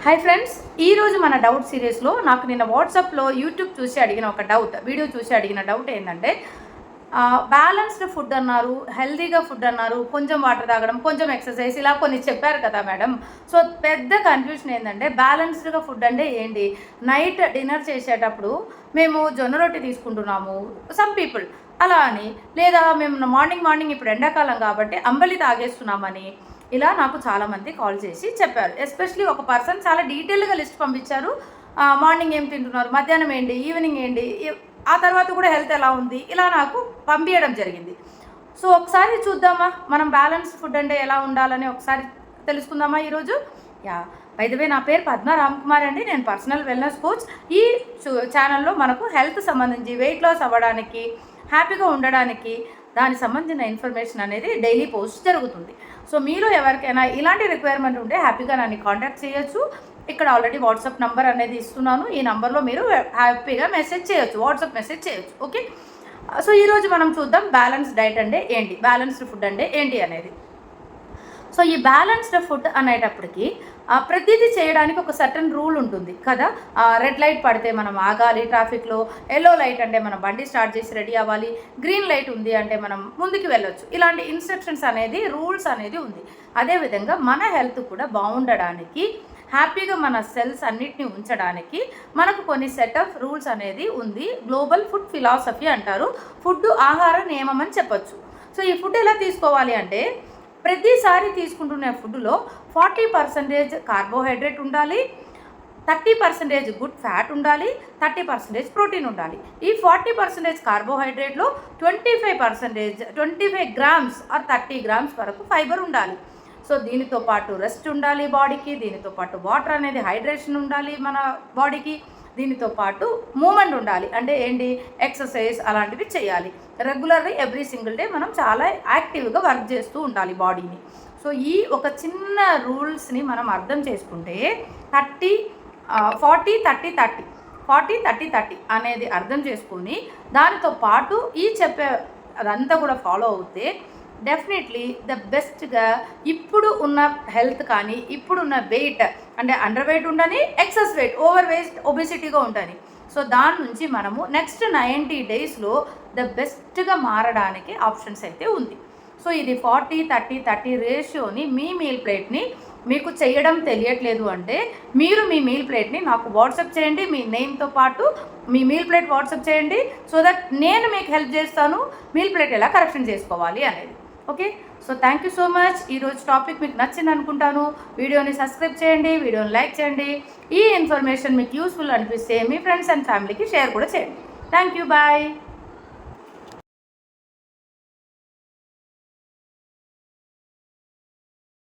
Hi friends, ఈరోజు మన doubt సిరీస్లో నాకు నిన్న వాట్సాప్లో యూట్యూబ్ చూసి అడిగిన ఒక వీడియో చూసి అడిగిన డౌట్ ఏంటంటే బ్యాలెన్స్డ్ ఫుడ్ అన్నారు, హెల్తీగా ఫుడ్ అన్నారు, కొంచెం వాటర్ తాగడం, కొంచెం ఎక్సర్సైజ్, ఇలా కొన్ని చెప్పారు కదా మేడం. సో పెద్ద కన్ఫ్యూషన్ ఏంటంటే బ్యాలెన్స్డ్గా ఫుడ్ అంటే ఏంటి? నైట్ డిన్నర్ చేసేటప్పుడు మేము జొన్న రొట్టె తీసుకుంటున్నాము సమ్ పీపుల్ అలా అని, లేదా మేము మార్నింగ్ ఇప్పుడు ఎండాకాలం కాబట్టి అంబలి తాగేస్తున్నామని, ఇలా నాకు చాలామంది కాల్ చేసి చెప్పారు. ఎస్పెషలీ ఒక పర్సన్ చాలా డీటెయిల్గా లిస్ట్ పంపించారు. మార్నింగ్ ఏం తింటున్నారు, మధ్యాహ్నం ఏంటి, ఈవినింగ్ ఏంటి, ఆ తర్వాత కూడా హెల్త్ ఎలా ఉంది, ఇలా నాకు పంపించడం జరిగింది. సో ఒకసారి చూద్దామా మనం బ్యాలెన్స్ ఫుడ్ అంటే ఎలా ఉండాలని ఒకసారి తెలుసుకుందామా ఈరోజు. బై ద వే, నా పేరు పద్మ రామ్కుమార్ అండి. నేను పర్సనల్ వెల్నెస్ కోచ్. ఈ ఛానల్లో మనకు హెల్త్ సంబంధించి, వెయిట్ లాస్ అవ్వడానికి, హ్యాపీగా ఉండడానికి దానికి సంబంధించిన ఇన్ఫర్మేషన్ అనేది డైలీ పోస్ట్ జరుగుతుంది. సో మీరు ఎవరికైనా ఇలాంటి రిక్వైర్మెంట్ ఉంటే హ్యాపీగా నన్ను కాంటాక్ట్ చేయొచ్చు. ఇక్కడ ఆల్రెడీ వాట్సాప్ నెంబర్ అనేది ఇస్తున్నాను. ఈ నెంబర్లో మీరు హ్యాపీగా మెసేజ్ చేయొచ్చు, వాట్సాప్ మెసేజ్ చేయొచ్చు. ఓకే, సో ఈరోజు మనం చూద్దాం బ్యాలెన్స్ డైట్ అంటే ఏంటి, బ్యాలెన్స్డ్ ఫుడ్ అంటే ఏంటి అనేది. సో ఈ బ్యాలెన్స్డ్ ఫుడ్ అనేటప్పటికి ప్రతిదీ చేయడానికి ఒక సర్టన్ రూల్ ఉంటుంది కదా. రెడ్ లైట్ పడితే మనం ఆగాలి ట్రాఫిక్లో, ఎల్లో లైట్ అంటే మనం బండి స్టార్ట్ చేసి రెడీ అవ్వాలి, గ్రీన్ లైట్ ఉంది అంటే మనం ముందుకు వెళ్ళొచ్చు. ఇలాంటి ఇన్స్ట్రక్షన్స్ అనేది, రూల్స్ అనేది ఉంది. అదేవిధంగా మన హెల్త్ కూడా బాగుండడానికి, హ్యాపీగా మన సెల్స్ అన్నిటిని ఉంచడానికి మనకు కొన్ని సెట్ ఆఫ్ రూల్స్ అనేది ఉంది. గ్లోబల్ ఫుడ్ ఫిలాసఫీ అంటారు, ఫుడ్ ఆహార నియమం అని చెప్పొచ్చు. సో ఈ ఫుడ్ ఎలా తీసుకోవాలి అంటే, ప్రతిసారి తీసుకుంటున్న ఫుడ్లో 40% కార్బోహైడ్రేట్ ఉండాలి, 30% గుడ్ ఫ్యాట్ ఉండాలి, 30% ప్రోటీన్ ఉండాలి. ఈ 40% కార్బోహైడ్రేట్లో 25 గ్రామ్స్ ఆర్ 30 గ్రామ్స్ వరకు ఫైబర్ ఉండాలి. సో దీనితో పాటు రెస్ట్ ఉండాలి బాడీకి, దీనితో పాటు వాటర్ అనేది హైడ్రేషన్ ఉండాలి మన బాడీకి, దీనితో పాటు మూమెంట్ ఉండాలి. అంటే ఏంటి, ఎక్సర్సైజ్ అలాంటివి చేయాలి. రెగ్యులర్గా ఎవ్రీ సింగిల్ డే మనం చాలా యాక్టివ్గా వర్క్ చేస్తూ ఉండాలి బాడీని. సో ఈ ఒక చిన్న రూల్స్ని మనం అర్థం చేసుకుంటే 40-30 అనేది అర్థం చేసుకొని దానితో పాటు ఈ చెప్పే అదంతా కూడా ఫాలో అవుతే డెఫినెట్లీ ద బెస్ట్గా ఇప్పుడు ఉన్న హెల్త్ కానీ, ఇప్పుడున్న వెయిట్ అంటే అండర్ వెయిట్ ఉండని, ఎక్సెస్ వెయిట్, ఓవర్ వెయిట్, ఒబెసిటీగా ఉండని, సో దాని నుంచి మనము నెక్స్ట్ 90 డేస్లో ద బెస్ట్గా మారడానికి ఆప్షన్స్ అయితే ఉంది. సో ఇది 40-30 రేషియోని మీ మీల్ ప్లేట్ని మీకు చేయడం తెలియట్లేదు అంటే మీరు మీ మీల్ ప్లేట్ని నాకు వాట్సాప్ చేయండి, మీ నేమ్తో పాటు మీ మీల్ ప్లేట్ వాట్సాప్ చేయండి. సో దట్ నేను మీకు హెల్ప్ చేస్తాను మీల్ ప్లేట్ ఎలా కరెక్షన్ చేసుకోవాలి అనేది. Okay, so thank you so much. ఈరోజు టాపిక్ మీకు నచ్చింది అనుకుంటాను. వీడియోని సబ్స్క్రైబ్ చేయండి, వీడియోని లైక్ చేయండి. ఈ ఇన్ఫర్మేషన్ మీకు యూస్ఫుల్ అనిపిస్తే మీ ఫ్రెండ్స్ అండ్ ఫ్యామిలీకి షేర్ కూడా చేయండి. Thank you, bye.